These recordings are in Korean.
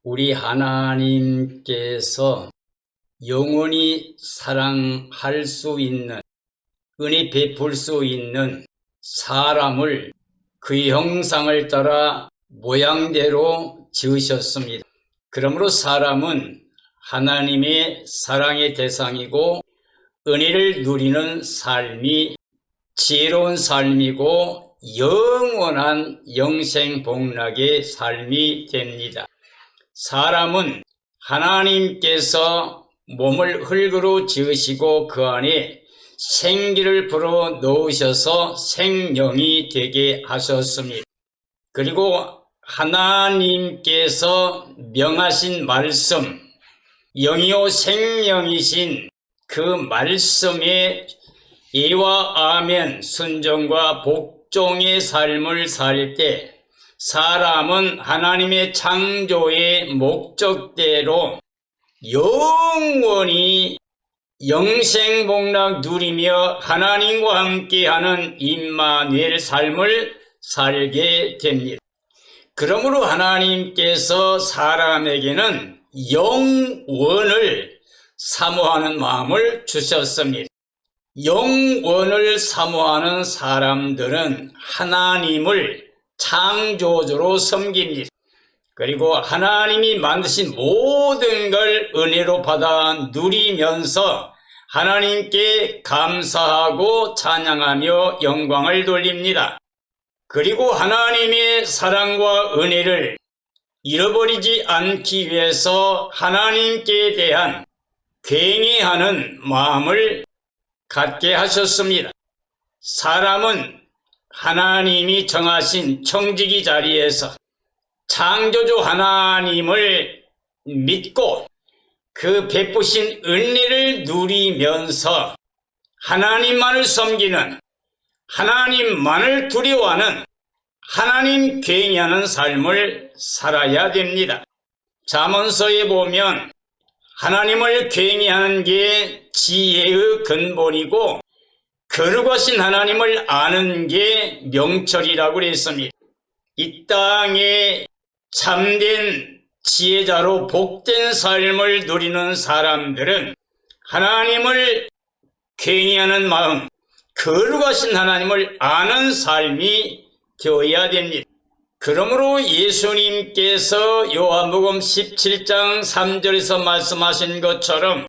우리 하나님께서 영원히 사랑할 수 있는, 은혜 베풀 수 있는 사람을 그의 형상을 따라 모양대로 지으셨습니다. 그러므로 사람은 하나님의 사랑의 대상이고 은혜를 누리는 삶이 지혜로운 삶이고 영원한 영생복락의 삶이 됩니다. 사람은 하나님께서 몸을 흙으로 지으시고 그 안에 생기를 불어 넣으셔서 생명이 되게 하셨습니다. 그리고 하나님께서 명하신 말씀, 영이요 생명이신 그 말씀에 예와 아멘 순종과 복종의 삶을 살 때 사람은 하나님의 창조의 목적대로 영원히 영생복락 누리며 하나님과 함께하는 임마누엘 삶을 살게 됩니다. 그러므로 하나님께서 사람에게는 영원을 사모하는 마음을 주셨습니다. 영원을 사모하는 사람들은 하나님을 창조주로 섬깁니다. 그리고 하나님이 만드신 모든 걸 은혜로 받아 누리면서 하나님께 감사하고 찬양하며 영광을 돌립니다. 그리고 하나님의 사랑과 은혜를 잃어버리지 않기 위해서 하나님께 대한 굉해하는 마음을 갖게 하셨습니다. 사람은 하나님이 정하신 청지기 자리에서 창조주 하나님을 믿고 그 베푸신 은혜를 누리면서 하나님만을 섬기는, 하나님만을 두려워하는, 하나님 굉해하는 삶을 살아야 됩니다. 잠언서에 보면 하나님을 굉해하는 게 지혜의 근본이고 거룩하신 하나님을 아는 게 명철이라고 그랬습니다. 이 땅에 참된 지혜자로 복된 삶을 누리는 사람들은 하나님을 굉해하는 마음, 거룩하신 하나님을 아는 삶이 되어야 됩니다. 그러므로 예수님께서 요한복음 17장 3절에서 말씀하신 것처럼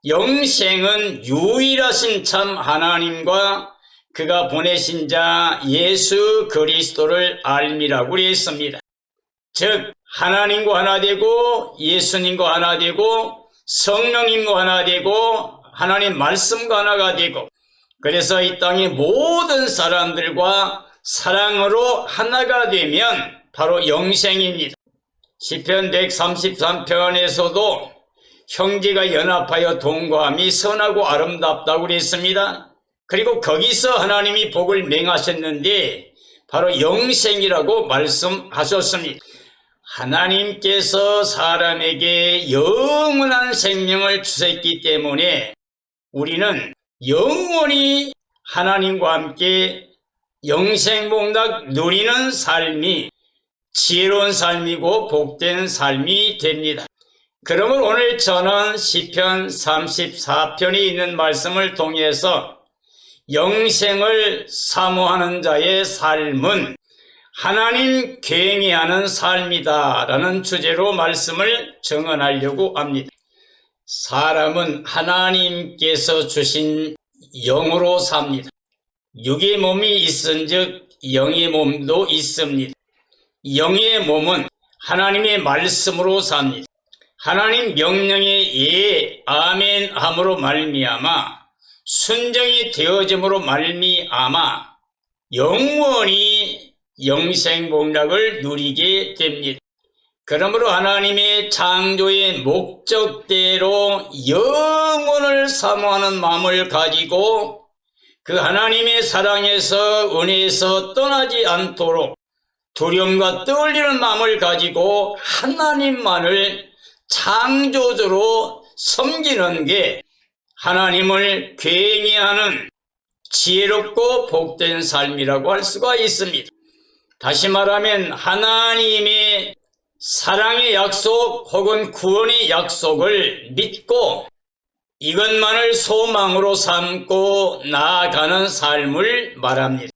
영생은 유일하신 참 하나님과 그가 보내신 자 예수 그리스도를 알미라고 했습니다. 즉 하나님과 하나 되고 예수님과 하나 되고 성령님과 하나 되고 하나님 말씀과 하나가 되고, 그래서 이 땅의 모든 사람들과 사랑으로 하나가 되면 바로 영생입니다. 시편 133편에서도 형제가 연합하여 동거함이 선하고 아름답다고 그랬습니다. 그리고 거기서 하나님이 복을 맹하셨는데 바로 영생이라고 말씀하셨습니다. 하나님께서 사람에게 영원한 생명을 주셨기 때문에 우리는 영원히 하나님과 함께 영생복락 누리는 삶이 지혜로운 삶이고 복된 삶이 됩니다. 그러면 오늘 저는 시편 34편에 있는 말씀을 통해서 영생을 사모하는 자의 삶은 하나님 굉해하는 삶이다 라는 주제로 말씀을 증언하려고 합니다. 사람은 하나님께서 주신 영으로 삽니다. 육의 몸이 있은즉 영의 몸도 있습니다. 영의 몸은 하나님의 말씀으로 삽니다. 하나님 명령에 예, 아멘 함으로 말미암아 순종이 되어짐으로 말미암아 영원히 영생복락을 누리게 됩니다. 그러므로 하나님의 창조의 목적대로 영원을 사모하는 마음을 가지고 그 하나님의 사랑에서 은혜에서 떠나지 않도록 두려움과 떨리는 마음을 가지고 하나님만을 창조주로 섬기는 게 하나님을 굉해하는 지혜롭고 복된 삶이라고 할 수가 있습니다. 다시 말하면 하나님의 사랑의 약속 혹은 구원의 약속을 믿고 이것만을 소망으로 삼고 나아가는 삶을 말합니다.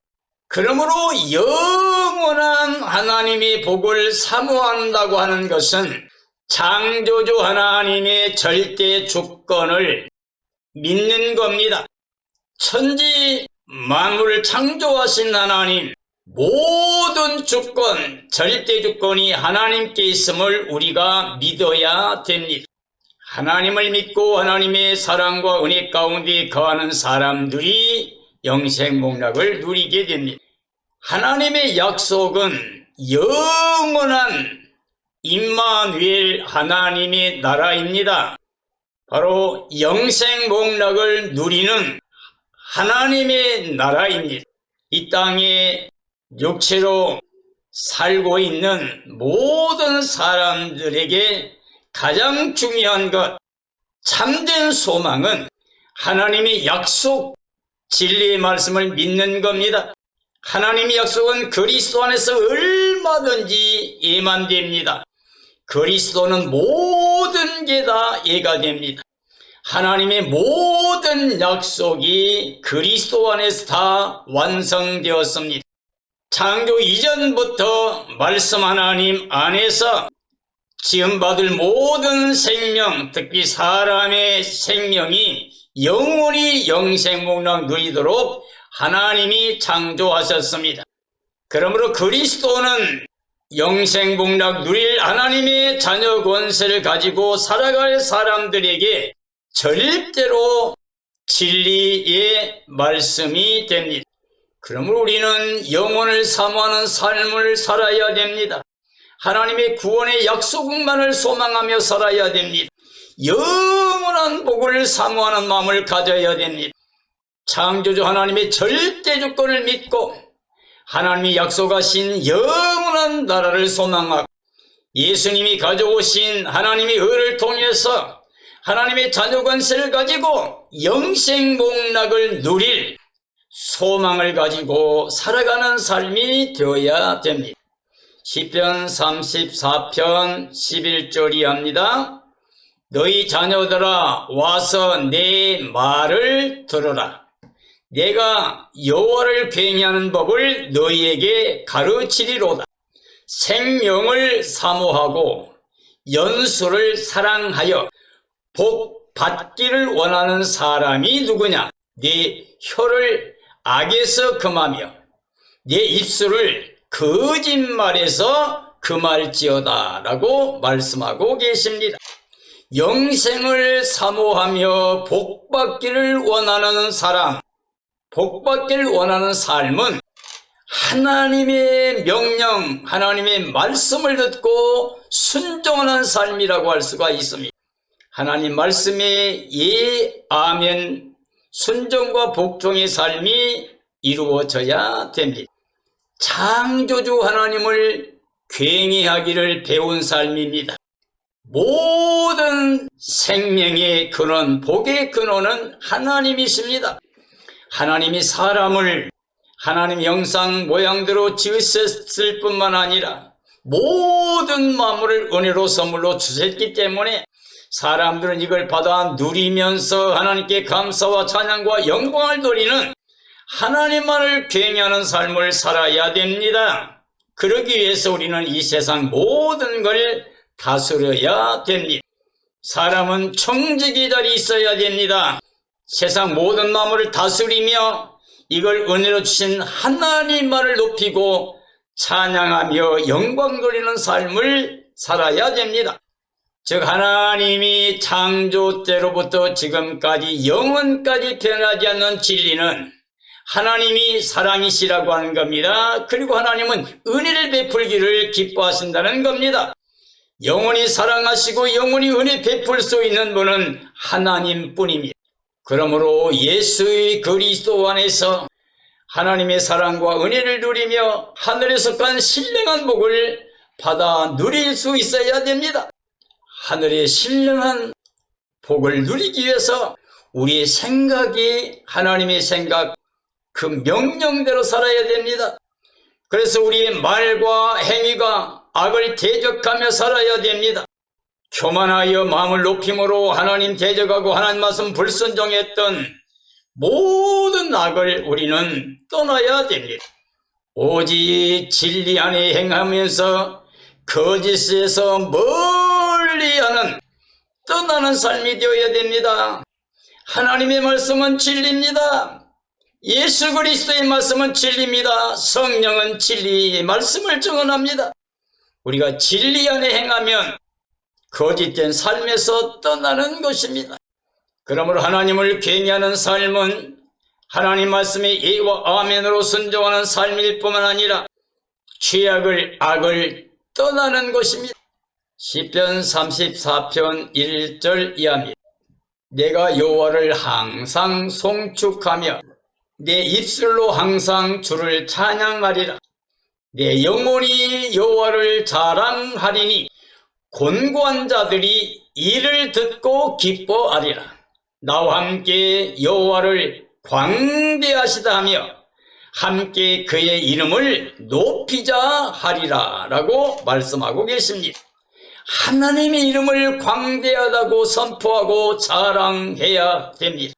그러므로 영원한 하나님의 복을 사모한다고 하는 것은 창조주 하나님의 절대 주권을 믿는 겁니다. 천지 만물을 창조하신 하나님, 모든 주권, 절대 주권이 하나님께 있음을 우리가 믿어야 됩니다. 하나님을 믿고 하나님의 사랑과 은혜 가운데 거하는 사람들이 영생복락을 누리게 됩니다. 하나님의 약속은 영원한 임마누엘 하나님의 나라입니다. 바로 영생복락을 누리는 하나님의 나라입니다. 이 땅에 육체로 살고 있는 모든 사람들에게 가장 중요한 것, 참된 소망은 하나님의 약속, 진리의 말씀을 믿는 겁니다. 하나님의 약속은 그리스도 안에서 얼마든지 예만됩니다. 그리스도는 모든 게 다 예가 됩니다. 하나님의 모든 약속이 그리스도 안에서 다 완성되었습니다. 창조 이전부터 말씀 하나님 안에서 지음받을 모든 생명, 특히 사람의 생명이 영원히 영생복락 누리도록 하나님이 창조하셨습니다. 그러므로 그리스도는 영생복락 누릴 하나님의 자녀 권세를 가지고 살아갈 사람들에게 절대로 진리의 말씀이 됩니다. 그러므로 우리는 영혼을 사모하는 삶을 살아야 됩니다. 하나님의 구원의 약속만을 소망하며 살아야 됩니다. 영원한 복을 사모하는 마음을 가져야 됩니다. 창조주 하나님의 절대 주권을 믿고 하나님이 약속하신 영원한 나라를 소망하고 예수님이 가져오신 하나님의 의를 통해서 하나님의 자녀 권세를 가지고 영생복락을 누릴 소망을 가지고 살아가는 삶이 되어야 됩니다. 시편 34편 11절이 합니다. 너희 자녀들아 와서 내 말을 들으라. 내가 여호와를 괭이하는 법을 너희에게 가르치리로다. 생명을 사모하고 연수를 사랑하여 복 받기를 원하는 사람이 누구냐? 네 혀를 악에서 금하며 내 입술을 거짓말에서 금할지어다 라고 말씀하고 계십니다. 영생을 사모하며 복 받기를 원하는 사람, 복 받기를 원하는 삶은 하나님의 명령, 하나님의 말씀을 듣고 순종하는 삶이라고 할 수가 있습니다. 하나님 말씀에 예, 아멘, 순종과 복종의 삶이 이루어져야 됩니다. 창조주 하나님을 괭이하기를 배운 삶입니다. 모든 생명의 근원, 복의 근원은 하나님이십니다. 하나님이 사람을 하나님 형상 모양대로 지으셨을 뿐만 아니라 모든 만물을 은혜로 선물로 주셨기 때문에 사람들은 이걸 받아 누리면서 하나님께 감사와 찬양과 영광을 돌리는 하나님만을 괭이하는 삶을 살아야 됩니다. 그러기 위해서 우리는 이 세상 모든 걸 다스려야 됩니다. 사람은 청지기 자리에 있어야 됩니다. 세상 모든 만물을 다스리며 이걸 은혜로 주신 하나님만을 높이고 찬양하며 영광 돌리는 삶을 살아야 됩니다. 즉 하나님이 창조 때로부터 지금까지 영원까지 변하지 않는 진리는 하나님이 사랑이시라고 하는 겁니다. 그리고 하나님은 은혜를 베풀기를 기뻐하신다는 겁니다. 영원히 사랑하시고 영원히 은혜 베풀 수 있는 분은 하나님뿐입니다. 그러므로 예수의 그리스도 안에서 하나님의 사랑과 은혜를 누리며 하늘에서 간 신령한 복을 받아 누릴 수 있어야 됩니다. 하늘의 신령한 복을 누리기 위해서 우리의 생각이 하나님의 생각, 그 명령대로 살아야 됩니다. 그래서 우리의 말과 행위가 악을 대적하며 살아야 됩니다. 교만하여 마음을 높임으로 하나님 대적하고 하나님 말씀 불순종했던 모든 악을 우리는 떠나야 됩니다. 오직 진리 안에 행하면서 거짓에서 멀리하는 떠나는 삶이 되어야 됩니다. 하나님의 말씀은 진리입니다. 예수 그리스도의 말씀은 진리입니다. 성령은 진리의 말씀을 증언합니다. 우리가 진리 안에 행하면 거짓된 삶에서 떠나는 것입니다. 그러므로 하나님을 경외하는 삶은 하나님 말씀의 예와 아멘으로 순종하는 삶일 뿐만 아니라 죄악을 악을 떠나는 것입니다. 시편 34편 1절 이하입니다. 내가 여호와를 항상 송축하며 내 입술로 항상 주를 찬양하리라. 내 영혼이 여호와를 자랑하리니 곤고한 자들이 이를 듣고 기뻐하리라. 나와 함께 여호와를 광대하시다 하며 함께 그의 이름을 높이자 하리라 라고 말씀하고 계십니다. 하나님의 이름을 광대하다고 선포하고 자랑해야 됩니다.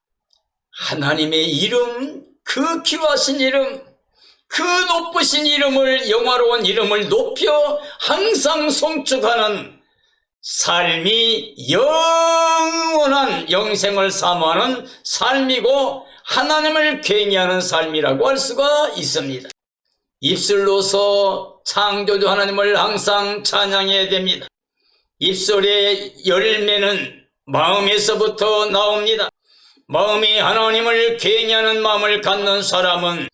하나님의 이름, 그 귀하신 이름, 그 높으신 이름을, 영화로운 이름을 높여 항상 송축하는 삶이 영원한 영생을 사모하는 삶이고 하나님을 경외하는 삶이라고 할 수가 있습니다. 입술로서 창조주 하나님을 항상 찬양해야 됩니다. 입술의 열매는 마음에서부터 나옵니다. 마음이 하나님을 경외하는 마음을 갖는 사람은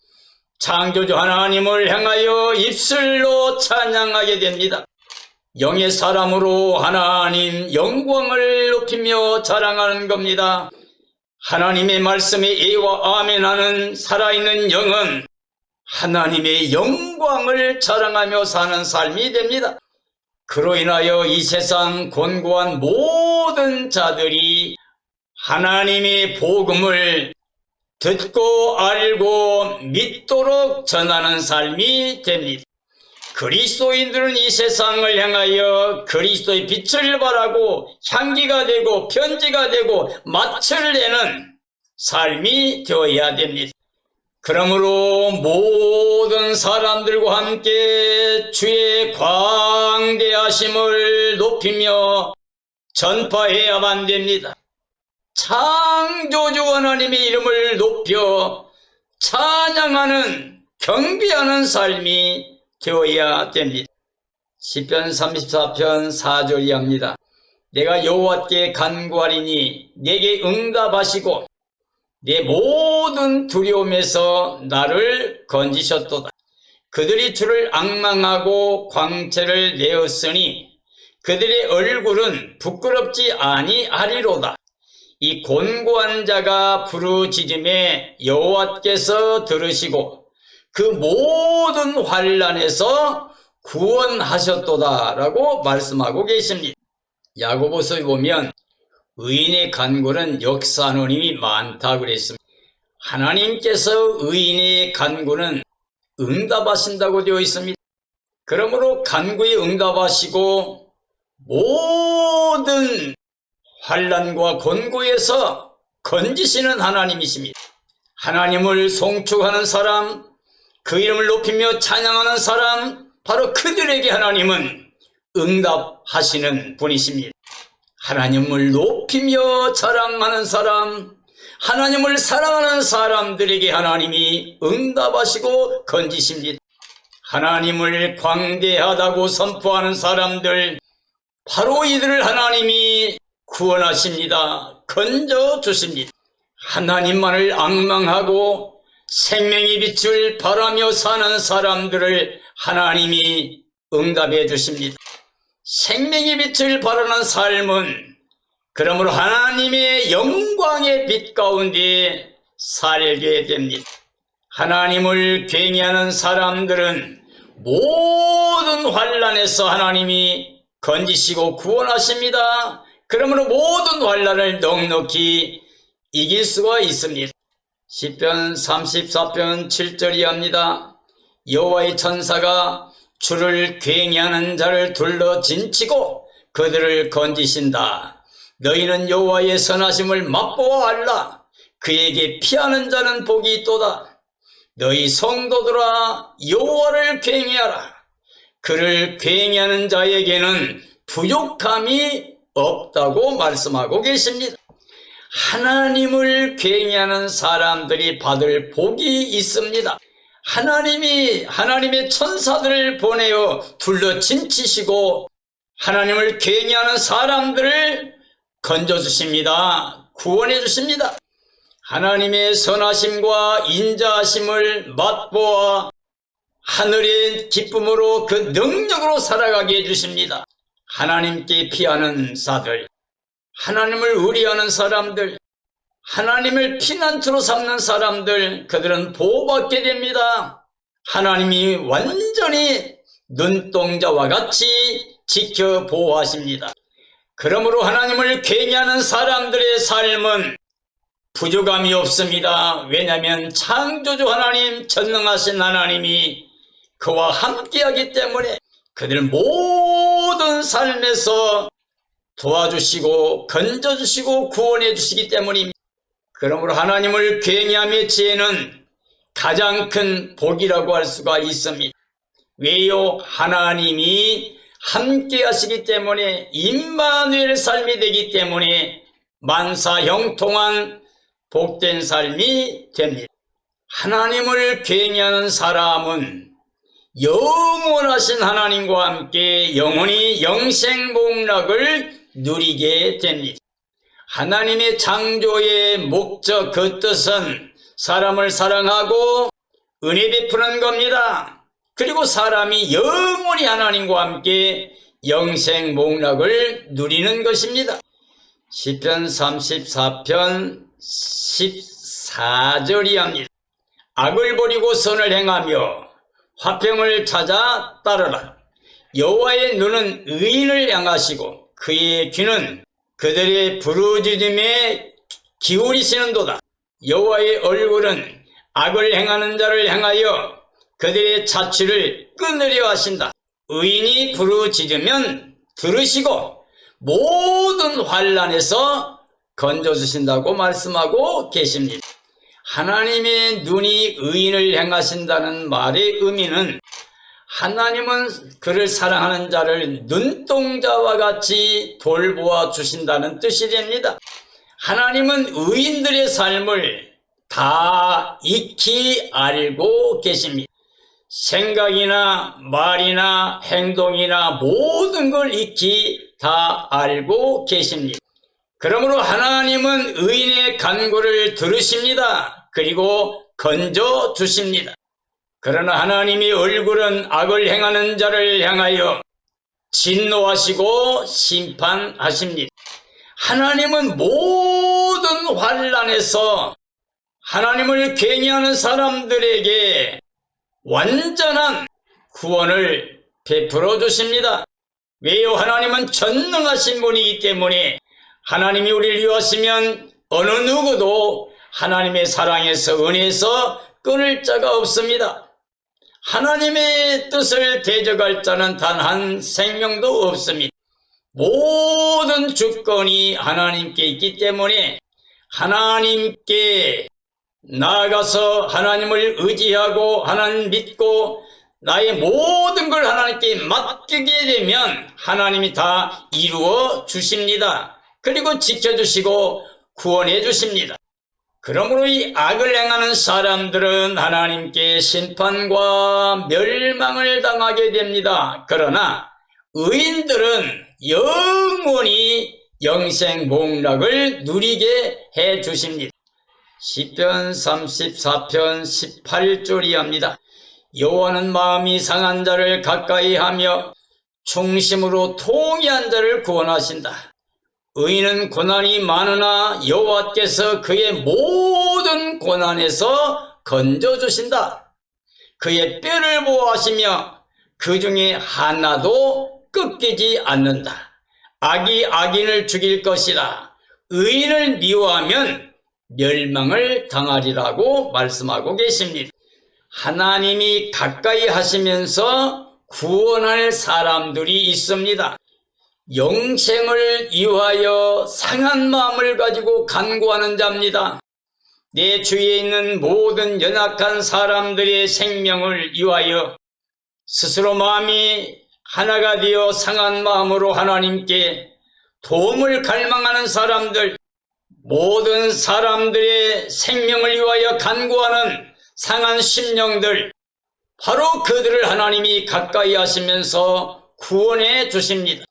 창조주 하나님을 향하여 입술로 찬양하게 됩니다. 영의 사람으로 하나님 영광을 높이며 자랑하는 겁니다. 하나님의 말씀에 예와 아멘하는 살아있는 영은 하나님의 영광을 자랑하며 사는 삶이 됩니다. 그로 인하여 이 세상 곤고한 모든 자들이 하나님의 복음을 듣고 알고 믿도록 전하는 삶이 됩니다. 그리스도인들은 이 세상을 향하여 그리스도의 빛을 발하고 향기가 되고 편지가 되고 맛을 내는 삶이 되어야 됩니다. 그러므로 모든 사람들과 함께 주의 광대하심을 높이며 전파해야만 됩니다. 창조주 하나님의 이름을 높여 찬양하는 경배하는 삶이 되어야 됩니다. 시편 34편 4절이 합니다. 내가 여호와께 간구하리니 내게 응답하시고 내 모든 두려움에서 나를 건지셨도다. 그들이 주를 앙망하고 광채를 내었으니 그들의 얼굴은 부끄럽지 아니하리로다. 이 곤고한 자가 부르짖음에 여호와께서 들으시고 그 모든 환난에서 구원하셨도다 라고 말씀하고 계십니다. 야고보서에 보면 의인의 간구는 역사하는 힘이 많다 그랬습니다. 하나님께서 의인의 간구는 응답하신다고 되어 있습니다. 그러므로 간구에 응답하시고 모든 환난과 곤고에서 건지시는 하나님이십니다. 하나님을 송축하는 사람, 그 이름을 높이며 찬양하는 사람, 바로 그들에게 하나님은 응답하시는 분이십니다. 하나님을 높이며 자랑하는 사람, 하나님을 사랑하는 사람들에게 하나님이 응답하시고 건지십니다. 하나님을 광대하다고 선포하는 사람들, 바로 이들을 하나님이 구원하십니다. 건져주십니다. 하나님만을 앙망하고 생명의 빛을 바라며 사는 사람들을 하나님이 응답해 주십니다. 생명의 빛을 바라는 삶은 그러므로 하나님의 영광의 빛 가운데 살게 됩니다. 하나님을 경외하는 사람들은 모든 환난에서 하나님이 건지시고 구원하십니다. 그러므로 모든 환난을 넉넉히 이길 수가 있습니다. 시편 34편 7절이 합니다. 여호와의 천사가 주를 괭이하는 자를 둘러 진치고 그들을 건지신다. 너희는 여호와의 선하심을 맛보아 알라. 그에게 피하는 자는 복이 있도다. 너희 성도들아 여호와를 괭이하라. 그를 괭이하는 자에게는 부족함이 없다고 말씀하고 계십니다. 하나님을 괭이하는 사람들이 받을 복이 있습니다. 하나님이 하나님의 천사들을 보내어 둘러 진치시고 하나님을 괭이하는 사람들을 건져주십니다. 구원해 주십니다. 하나님의 선하심과 인자하심을 맛보아 하늘의 기쁨으로 그 능력으로 살아가게 해주십니다. 하나님께 피하는 자들, 하나님을 의리하는 사람들, 하나님을 피난처로 삼는 사람들, 그들은 보호받게 됩니다. 하나님이 완전히 눈동자와 같이 지켜 보호하십니다. 그러므로 하나님을 괭이하는 사람들의 삶은 부족함이 없습니다. 왜냐하면 창조주 하나님, 전능하신 하나님이 그와 함께하기 때문에 그들 모든 삶에서 도와주시고 건져주시고 구원해 주시기 때문입니다. 그러므로 하나님을 괭이함의 지혜는 가장 큰 복이라고 할 수가 있습니다. 왜요? 하나님이 함께 하시기 때문에 임마누엘 삶이 되기 때문에 만사 형통한 복된 삶이 됩니다. 하나님을 괭이하는 사람은 영원하신 하나님과 함께 영원히 영생복락을 누리게 됩니다. 하나님의 창조의 목적, 그 뜻은 사람을 사랑하고 은혜 베푸는 겁니다. 그리고 사람이 영원히 하나님과 함께 영생복락을 누리는 것입니다. 시편 34편 14절이 합니다. 악을 버리고 선을 행하며 화평을 찾아 따르라. 여호와의 눈은 의인을 향하시고 그의 귀는 그들의 부르짖음에 기울이시는도다. 여호와의 얼굴은 악을 행하는 자를 향하여 그들의 자취를 끊으려 하신다. 의인이 부르짖으면 들으시고 모든 환난에서 건져주신다고 말씀하고 계십니다. 하나님의 눈이 의인을 향하신다는 말의 의미는 하나님은 그를 사랑하는 자를 눈동자와 같이 돌보아 주신다는 뜻이 됩니다. 하나님은 의인들의 삶을 다 익히 알고 계십니다. 생각이나 말이나 행동이나 모든 걸 익히 다 알고 계십니다. 그러므로 하나님은 의인의 간구를 들으십니다. 그리고 건져 주십니다. 그러나 하나님의 얼굴은 악을 행하는 자를 향하여 진노하시고 심판하십니다. 하나님은 모든 환난에서 하나님을 괭이하는 사람들에게 완전한 구원을 베풀어 주십니다. 왜요? 하나님은 전능하신 분이기 때문에 하나님이 우리를 위하시면 어느 누구도 하나님의 사랑에서 은혜에서 끊을 자가 없습니다. 하나님의 뜻을 대적할 자는 단 한 생명도 없습니다. 모든 주권이 하나님께 있기 때문에 하나님께 나아가서 하나님을 의지하고 하나님 믿고 나의 모든 걸 하나님께 맡기게 되면 하나님이 다 이루어 주십니다. 그리고 지켜주시고 구원해 주십니다. 그러므로 이 악을 행하는 사람들은 하나님께 심판과 멸망을 당하게 됩니다. 그러나 의인들은 영원히 영생복락을 누리게 해 주십니다. 시편 34편 18절이 합니다. 여호와는 마음이 상한 자를 가까이 하며 충심으로 통의한 자를 구원하신다. 의인은 고난이 많으나 여호와께서 그의 모든 고난에서 건져주신다. 그의 뼈를 보호하시며 그 중에 하나도 꺾이지 않는다. 악이 악인을 죽일 것이라. 의인을 미워하면 멸망을 당하리라고 말씀하고 계십니다. 하나님이 가까이 하시면서 구원할 사람들이 있습니다. 영생을 위하여 상한 마음을 가지고 간구하는 자입니다. 내 주위에 있는 모든 연약한 사람들의 생명을 위하여 스스로 마음이 하나가 되어 상한 마음으로 하나님께 도움을 갈망하는 사람들, 모든 사람들의 생명을 위하여 간구하는 상한 심령들, 바로 그들을 하나님이 가까이 하시면서 구원해 주십니다.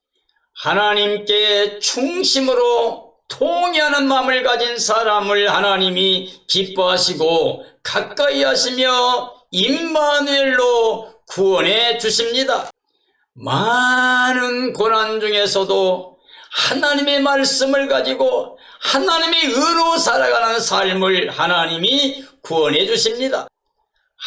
하나님께 충심으로 통회하는 마음을 가진 사람을 하나님이 기뻐하시고 가까이 하시며 임마누엘로 구원해 주십니다. 많은 고난 중에서도 하나님의 말씀을 가지고 하나님의 의로 살아가는 삶을 하나님이 구원해 주십니다.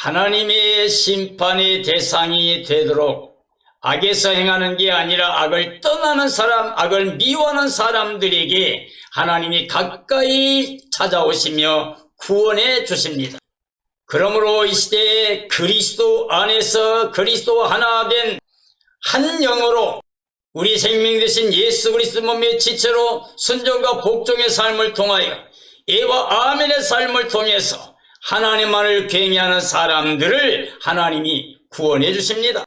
하나님의 심판의 대상이 되도록 악에서 행하는 게 아니라 악을 떠나는 사람, 악을 미워하는 사람들에게 하나님이 가까이 찾아오시며 구원해 주십니다. 그러므로 이 시대에 그리스도 안에서 그리스도 하나 된 한 영으로 우리 생명 되신 예수 그리스도 몸의 지체로 순종과 복종의 삶을 통하여 예와 아멘의 삶을 통해서 하나님만을 경외하는 사람들을 하나님이 구원해 주십니다.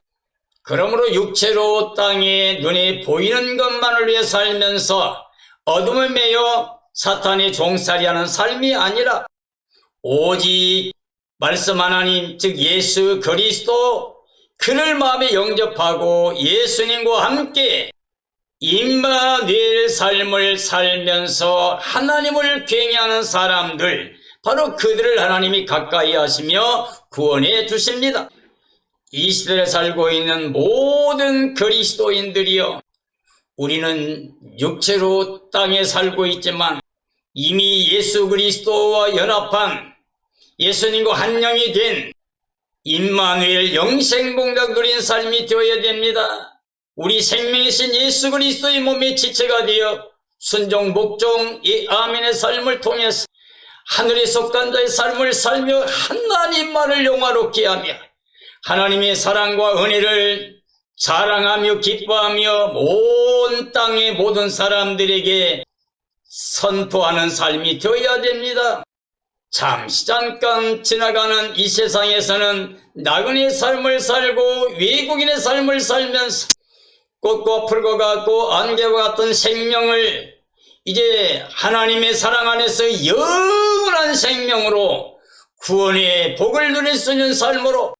그러므로 육체로 땅에 눈에 보이는 것만을 위해 살면서 어둠을 매여 사탄의 종살이하는 삶이 아니라 오직 말씀 하나님 즉 예수 그리스도 그를 마음에 영접하고 예수님과 함께 임마누엘 삶을 살면서 하나님을 경외하는 사람들, 바로 그들을 하나님이 가까이 하시며 구원해 주십니다. 이 시대에 살고 있는 모든 그리스도인들이여, 우리는 육체로 땅에 살고 있지만 이미 예수 그리스도와 연합한 예수님과 한 영이 된 임마누엘 영생공덕 누린 삶이 되어야 됩니다. 우리 생명이신 예수 그리스도의 몸의 지체가 되어 순종 복종 이 아멘의 삶을 통해서 하늘에 속한 자의 삶을 살며 하나님만을 영화롭게 하며 하나님의 사랑과 은혜를 자랑하며 기뻐하며 온 땅의 모든 사람들에게 선포하는 삶이 되어야 됩니다. 잠시 잠깐 지나가는 이 세상에서는 나그네의 삶을 살고 외국인의 삶을 살면서 꽃과 풀과 같고 안개와 같은 생명을 이제 하나님의 사랑 안에서 영원한 생명으로 구원의 복을 누릴 수 있는 삶으로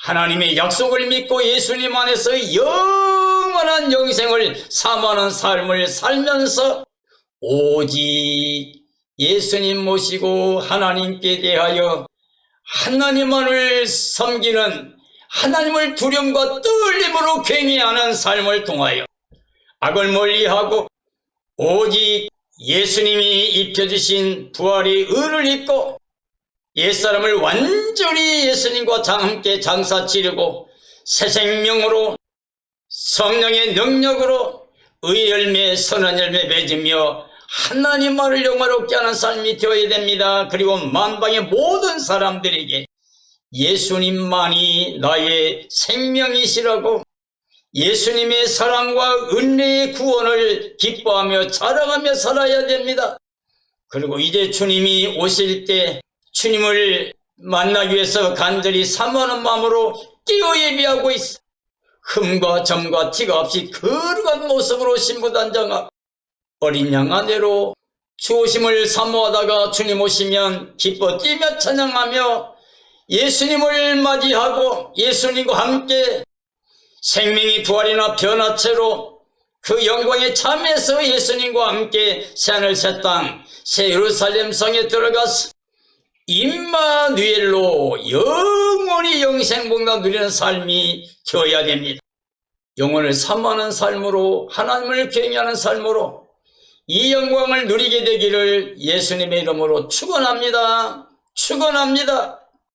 하나님의 약속을 믿고 예수님 안에서 영원한 영생을 사모하는 삶을 살면서 오직 예수님 모시고 하나님께 대하여 하나님만을 섬기는, 하나님을 두려움과 떨림으로 경외하는 삶을 통하여 악을 멀리하고 오직 예수님이 입혀주신 부활의 의를 입고 옛사람을 완전히 예수님과 함께 장사 치르고 새 생명으로 성령의 능력으로 의의 열매 선한 열매 맺으며 하나님만을 영화롭게 하는 삶이 되어야 됩니다. 그리고 만방의 모든 사람들에게 예수님만이 나의 생명이시라고 예수님의 사랑과 은혜의 구원을 기뻐하며 자랑하며 살아야 됩니다. 그리고 이제 주님이 오실 때 주님을 만나기 위해서 간절히 사모하는 마음으로 뛰어 예비하고 있어. 흠과 점과 티가 없이 거룩한 모습으로 신부단장하고 어린 양 아내로 주 오심을 사모하다가 주님 오시면 기뻐 뛰며 찬양하며 예수님을 맞이하고 예수님과 함께 생명이 부활이나 변화체로 그 영광에 참여해서 예수님과 함께 새하늘 새 땅 새 예루살렘 성에 들어가서 임마누엘로 영원히 영생복락 누리는 삶이 되어야 됩니다. 영혼을 사모하는 삶으로 하나님을 경외하는 삶으로 이 영광을 누리게 되기를 예수님의 이름으로 축원합니다. 축원합니다.